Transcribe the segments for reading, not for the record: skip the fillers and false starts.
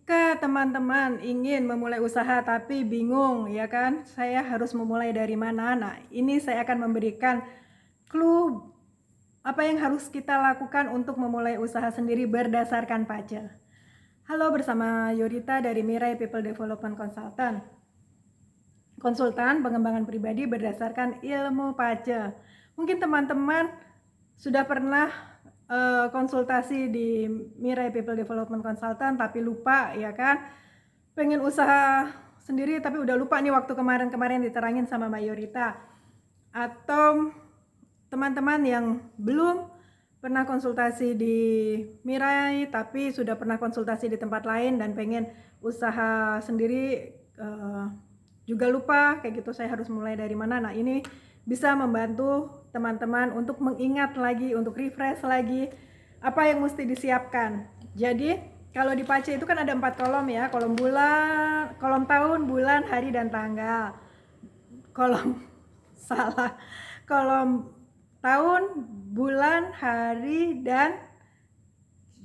Jika teman-teman ingin memulai usaha tapi bingung, ya kan, saya harus memulai dari mana? Nah, ini saya akan memberikan clue apa yang harus kita lakukan untuk memulai usaha sendiri berdasarkan Pace. Halo, bersama Yorita dari Mirai People Development Consultant. Konsultan pengembangan pribadi berdasarkan ilmu Pace. Mungkin teman-teman sudah pernah konsultasi di Mirai People Development Consultant tapi lupa, ya kan, pengen usaha sendiri tapi udah lupa nih waktu kemarin diterangin sama Mbak Yorita. Atau teman-teman yang belum pernah konsultasi di Mirai tapi sudah pernah konsultasi di tempat lain dan pengen usaha sendiri juga lupa kayak gitu, saya harus mulai dari mana. Nah, ini bisa membantu teman-teman untuk mengingat lagi, untuk refresh lagi apa yang mesti disiapkan. Jadi kalau di Pace itu kan ada 4 kolom ya, kolom bulan, kolom tahun, bulan, hari, dan tanggal. Kolom salah, kolom tahun, bulan, hari, dan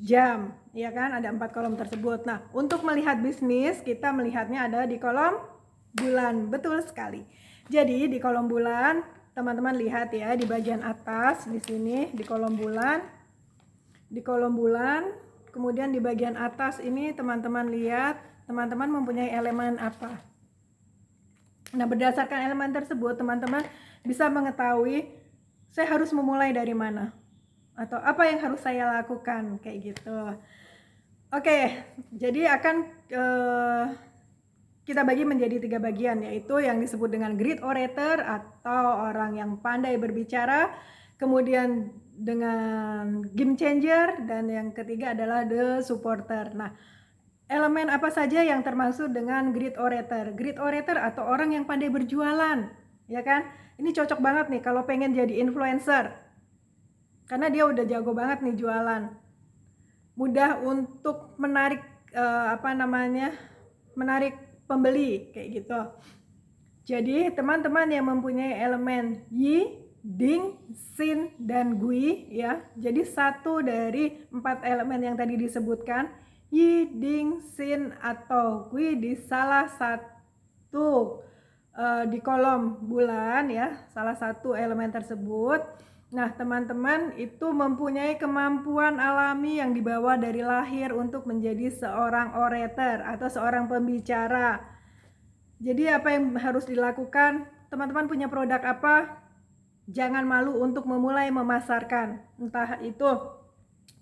jam, ya kan, ada 4 kolom tersebut. Nah, untuk melihat bisnis kita melihatnya ada di kolom bulan, betul sekali. Jadi di kolom bulan teman-teman lihat ya, di bagian atas di sini di kolom bulan, kemudian di bagian atas ini teman-teman lihat, teman-teman mempunyai elemen apa. Nah, berdasarkan elemen tersebut teman-teman bisa mengetahui saya harus memulai dari mana atau apa yang harus saya lakukan kayak gitu. Oke, jadi akan kita bagi menjadi 3 bagian, yaitu yang disebut dengan great orator atau orang yang pandai berbicara, kemudian dengan game changer, dan yang ketiga adalah the supporter. Nah, elemen apa saja yang termasuk dengan great orator? Great orator atau orang yang pandai berjualan, ya kan? Ini cocok banget nih kalau pengen jadi influencer, karena dia udah jago banget nih jualan, mudah untuk menarik menarik pembeli kayak gitu. Jadi teman-teman yang mempunyai elemen Yi, Ding, Xin, dan Gui ya, jadi satu dari 4 elemen yang tadi disebutkan, Yi, Ding, Xin, atau Gui di salah satu di kolom bulan ya, salah satu elemen tersebut. Nah, teman-teman itu mempunyai kemampuan alami yang dibawa dari lahir untuk menjadi seorang orator atau seorang pembicara. Jadi apa yang harus dilakukan? Teman-teman punya produk apa? Jangan malu untuk memulai memasarkan. Entah itu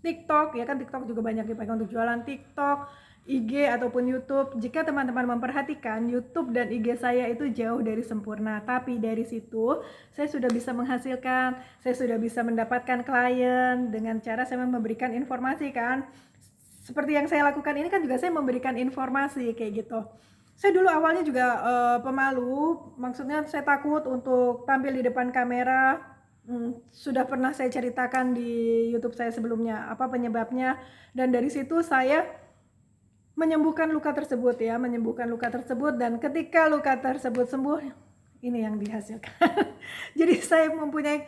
TikTok, ya kan, TikTok juga banyak dipakai untuk jualan, TikTok, IG ataupun YouTube. Jika teman-teman memperhatikan, YouTube dan IG saya itu jauh dari sempurna, tapi dari situ saya sudah bisa menghasilkan, saya sudah bisa mendapatkan klien dengan cara saya memberikan informasi kan. Seperti yang saya lakukan ini kan juga saya memberikan informasi kayak gitu. Saya dulu awalnya juga pemalu, maksudnya saya takut untuk tampil di depan kamera. Sudah pernah saya ceritakan di YouTube saya sebelumnya apa penyebabnya, dan dari situ saya menyembuhkan luka tersebut ya, dan ketika luka tersebut sembuh, ini yang dihasilkan. Jadi saya mempunyai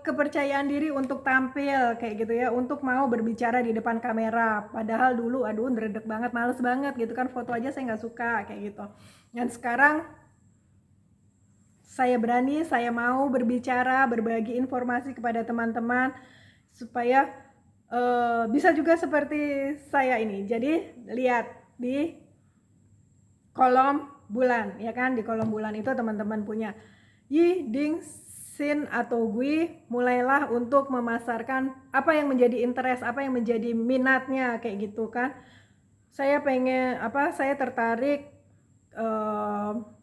kepercayaan diri untuk tampil kayak gitu ya, untuk mau berbicara di depan kamera. Padahal dulu aduh ngeredek banget, males banget gitu kan, foto aja saya nggak suka kayak gitu. Dan sekarang saya berani, saya mau berbicara, berbagi informasi kepada teman-teman supaya bisa juga seperti saya ini. Jadi lihat di kolom bulan, ya kan, di kolom bulan itu teman-teman punya Yi, Ding, Xin, atau Gui. Mulailah untuk memasarkan apa yang menjadi interest, apa yang menjadi minatnya kayak gitu kan. Saya tertarik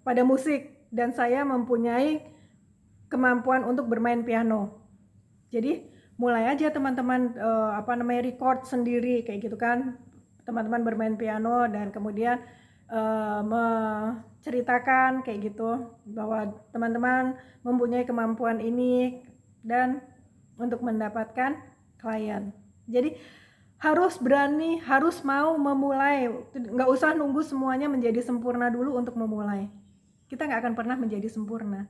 pada musik dan saya mempunyai kemampuan untuk bermain piano. Jadi mulai aja teman-teman record sendiri kayak gitu kan, teman-teman bermain piano dan kemudian menceritakan kayak gitu bahwa teman-teman mempunyai kemampuan ini dan untuk mendapatkan klien. Jadi harus berani, harus mau memulai, nggak usah nunggu semuanya menjadi sempurna dulu untuk memulai. Kita nggak akan pernah menjadi sempurna.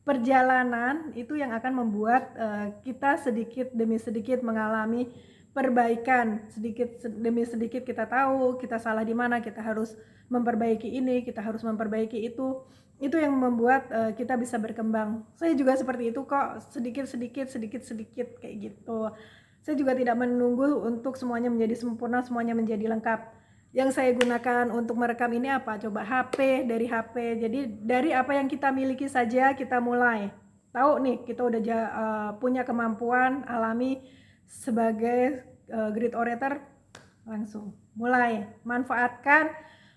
Perjalanan itu yang akan membuat kita sedikit demi sedikit mengalami perbaikan, sedikit demi sedikit kita tahu kita salah di mana, kita harus memperbaiki ini, kita harus memperbaiki itu yang membuat kita bisa berkembang. Saya juga seperti itu kok, sedikit kayak gitu. Saya juga tidak menunggu untuk semuanya menjadi sempurna, semuanya menjadi lengkap. Yang saya gunakan untuk merekam ini apa? Coba HP, dari HP. Jadi dari apa yang kita miliki saja kita mulai. Tahu nih kita udah punya kemampuan alami sebagai grid orator, langsung mulai manfaatkan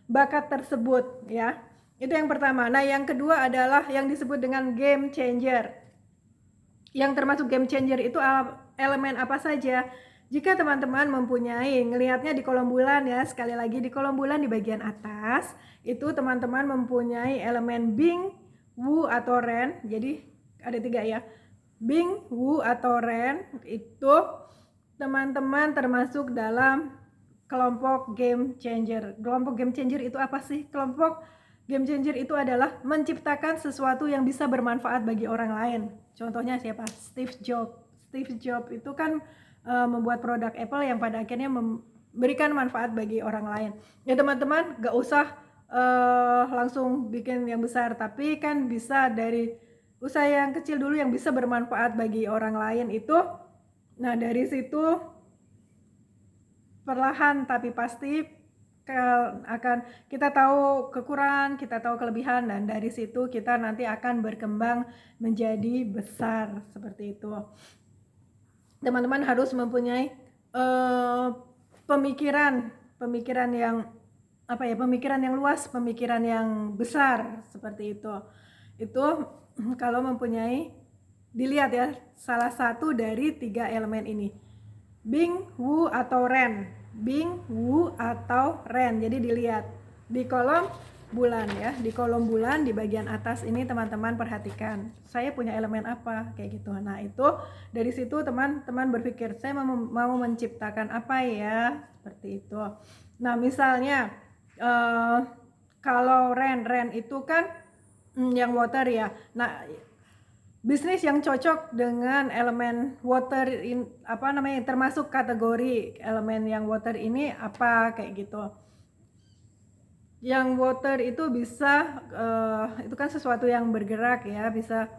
bakat tersebut ya. Itu yang pertama. Nah, yang kedua adalah yang disebut dengan game changer. Yang termasuk game changer itu elemen apa saja? Jika teman-teman mempunyai, ngelihatnya di kolom bulan ya, sekali lagi di kolom bulan di bagian atas, itu teman-teman mempunyai elemen Bing, Wu atau Ren. Jadi ada 3 ya. Bing, Wu atau Ren itu teman-teman termasuk dalam kelompok game changer. Kelompok game changer itu apa sih? Kelompok game changer itu adalah menciptakan sesuatu yang bisa bermanfaat bagi orang lain. Contohnya siapa? Steve Jobs. Steve Jobs itu kan membuat produk Apple yang pada akhirnya memberikan manfaat bagi orang lain. Ya teman-teman, gak usah langsung bikin yang besar, tapi kan bisa dari usaha yang kecil dulu yang bisa bermanfaat bagi orang lain itu. Nah, dari situ perlahan tapi pasti akan kita tahu kekurangan, kita tahu kelebihan, dan dari situ kita nanti akan berkembang menjadi besar seperti itu. Teman-teman harus mempunyai pemikiran yang pemikiran yang luas, pemikiran yang besar seperti itu. Itu kalau mempunyai, dilihat ya, salah satu dari 3 elemen ini, Bing, Wu atau Ren. Bing, Wu atau Ren. Jadi dilihat di kolom bulan ya, di kolom bulan di bagian atas ini teman-teman perhatikan, saya punya elemen apa kayak gitu. Nah, itu dari situ teman-teman berpikir, saya mau menciptakan apa ya, seperti itu. Nah, misalnya kalau Ren itu kan yang water ya. Nah, bisnis yang cocok dengan elemen water termasuk kategori elemen yang water ini apa kayak gitu. Yang water itu bisa itu kan sesuatu yang bergerak ya, bisa.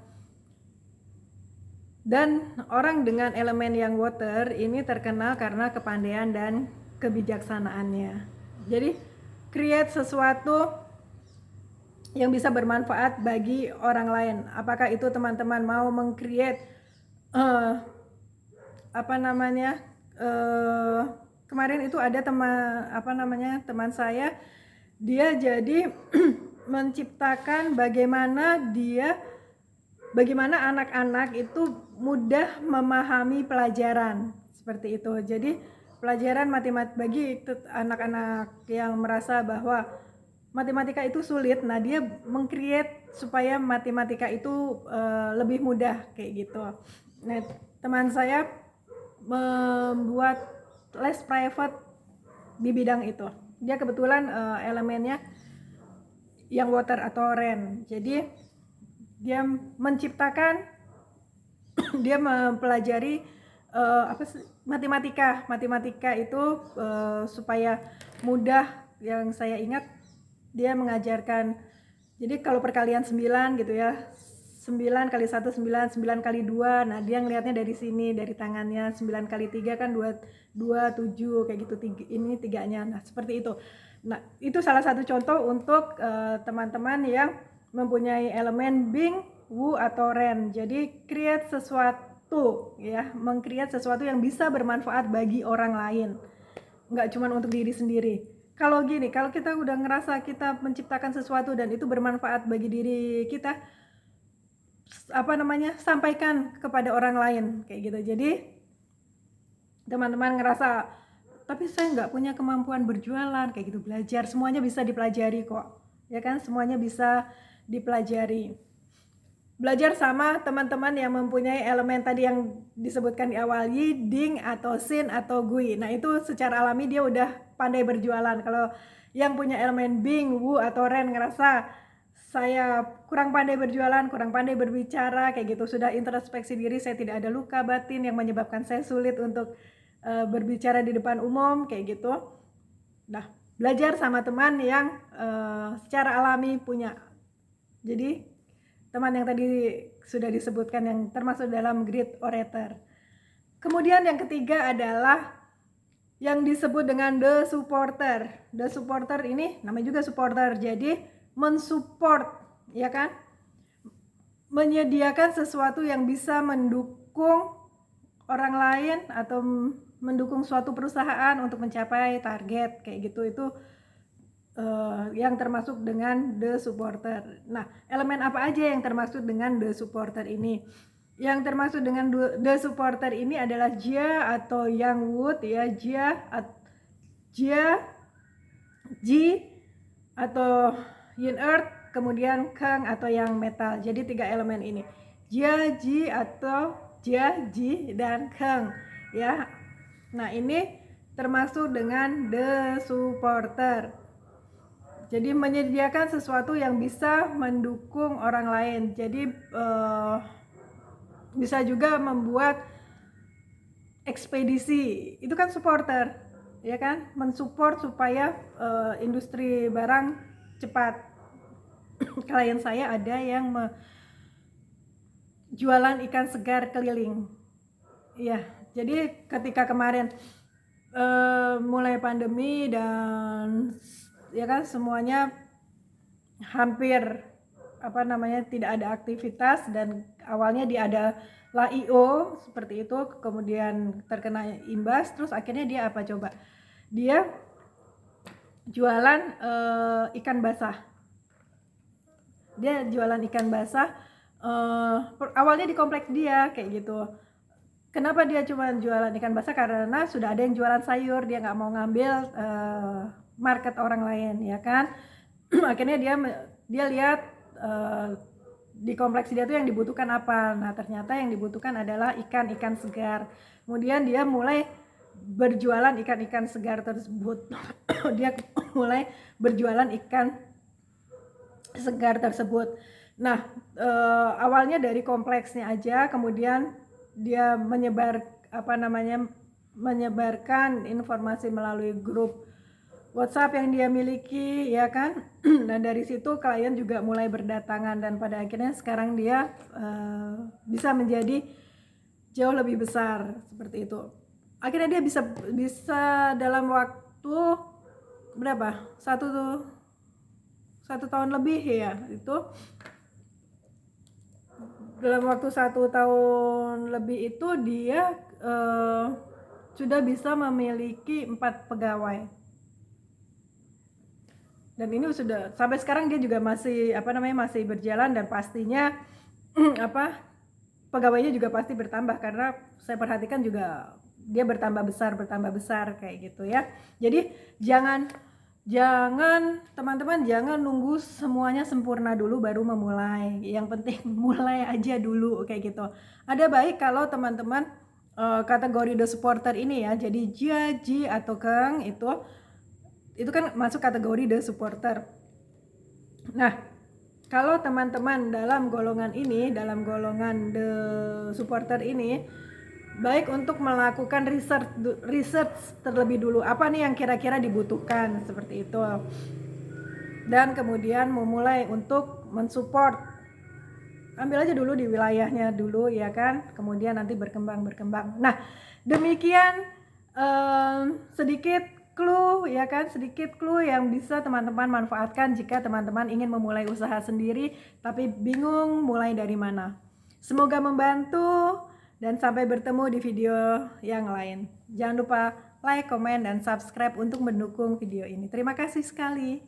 Dan orang dengan elemen yang water ini terkenal karena kepandaian dan kebijaksanaannya. Jadi create sesuatu yang bisa bermanfaat bagi orang lain. Apakah itu teman-teman mau meng-create kemarin itu ada teman saya, dia jadi menciptakan bagaimana anak-anak itu mudah memahami pelajaran seperti itu. Jadi pelajaran matematika bagi anak-anak yang merasa bahwa matematika itu sulit, nah dia meng-create supaya matematika itu lebih mudah kayak gitu. Nah, teman saya membuat les private di bidang itu. Dia kebetulan elemennya yang water atau Ren. Jadi dia menciptakan dia mempelajari matematika itu supaya mudah. Yang saya ingat dia mengajarkan, jadi kalau perkalian 9 gitu ya, 9 kali 1 9, 9 kali 2, nah dia ngelihatnya dari sini, dari tangannya, 9 kali 3 kan 2 7 kayak gitu, ini 3-nya, nah seperti itu. Nah, itu salah satu contoh untuk teman-teman yang mempunyai elemen Bing, Wu atau Ren. Jadi create sesuatu ya, meng-create sesuatu yang bisa bermanfaat bagi orang lain, nggak cuma untuk diri sendiri. Kalau gini, kalau kita udah ngerasa kita menciptakan sesuatu dan itu bermanfaat bagi diri kita, sampaikan kepada orang lain kayak gitu. Jadi teman-teman ngerasa, tapi saya nggak punya kemampuan berjualan kayak gitu, belajar, semuanya bisa dipelajari kok, ya kan, semuanya bisa dipelajari. Belajar sama teman-teman yang mempunyai elemen tadi yang disebutkan di awal, Yi, Ding, atau Sin, atau Gui. Nah, itu secara alami dia udah pandai berjualan. Kalau yang punya elemen Bing, Wu, atau Ren ngerasa saya kurang pandai berjualan, kurang pandai berbicara, kayak gitu, sudah introspeksi diri, saya tidak ada luka batin yang menyebabkan saya sulit untuk berbicara di depan umum kayak gitu. Nah, belajar sama teman yang secara alami punya. Jadi teman yang tadi sudah disebutkan yang termasuk dalam great orator. Kemudian yang ketiga adalah yang disebut dengan the supporter. The supporter ini namanya juga supporter, jadi mensupport, ya kan? Menyediakan sesuatu yang bisa mendukung orang lain atau mendukung suatu perusahaan untuk mencapai target kayak gitu. Itu yang termasuk dengan the supporter. Nah, elemen apa aja yang termasuk dengan the supporter ini? Yang termasuk dengan the supporter ini adalah Jia atau Yang Wood ya, Jia, Ji atau Yin Earth, kemudian Kang atau Yang Metal. Jadi 3 elemen ini. Jia, Ji atau Jia, Ji dan Kang ya. Nah, ini termasuk dengan the supporter. Jadi menyediakan sesuatu yang bisa mendukung orang lain. Jadi bisa juga membuat ekspedisi. Itu kan supporter, ya kan? Mensupport supaya industri barang cepat. Klien saya ada yang jualan ikan segar keliling. Iya, jadi ketika kemarin mulai pandemi dan ya kan semuanya hampir tidak ada aktivitas, dan awalnya dia ada LAIO seperti itu, kemudian terkena imbas, terus akhirnya dia apa coba? Dia jualan ikan basah. Dia jualan ikan basah awalnya di kompleks dia kayak gitu. Kenapa dia cuma jualan ikan basah? Karena sudah ada yang jualan sayur, dia nggak mau ngambil market orang lain, ya kan? Akhirnya dia lihat di kompleks dia tuh yang dibutuhkan apa. Nah, ternyata yang dibutuhkan adalah ikan segar. Kemudian dia mulai berjualan ikan segar tersebut. Dia mulai berjualan ikan segar tersebut. Nah, awalnya dari kompleksnya aja, kemudian dia menyebarkan informasi melalui grup WhatsApp yang dia miliki, ya kan? Nah, dari situ klien juga mulai berdatangan, dan pada akhirnya sekarang dia bisa menjadi jauh lebih besar seperti itu. Akhirnya dia bisa dalam waktu berapa? Satu tahun lebih ya, itu dalam waktu 1 tahun lebih itu dia sudah bisa memiliki 4 pegawai. Dan ini sudah sampai sekarang dia juga masih masih berjalan, dan pastinya pegawainya juga pasti bertambah, karena saya perhatikan juga dia bertambah besar kayak gitu ya. Jadi jangan teman-teman jangan nunggu semuanya sempurna dulu baru memulai. Yang penting mulai aja dulu kayak gitu. Ada baik kalau teman-teman kategori the supporter ini ya, jadi Jia, Ji atau Kang itu kan masuk kategori the supporter. Nah, kalau teman-teman dalam golongan the supporter ini, baik untuk melakukan research terlebih dulu, apa nih yang kira-kira dibutuhkan seperti itu, dan kemudian memulai untuk mensupport. Ambil aja dulu di wilayahnya dulu, ya kan, kemudian nanti berkembang. Nah, demikian sedikit clue yang bisa teman-teman manfaatkan jika teman-teman ingin memulai usaha sendiri tapi bingung mulai dari mana. Semoga membantu, dan sampai bertemu di video yang lain. Jangan lupa like, komen, dan subscribe untuk mendukung video ini. Terima kasih sekali.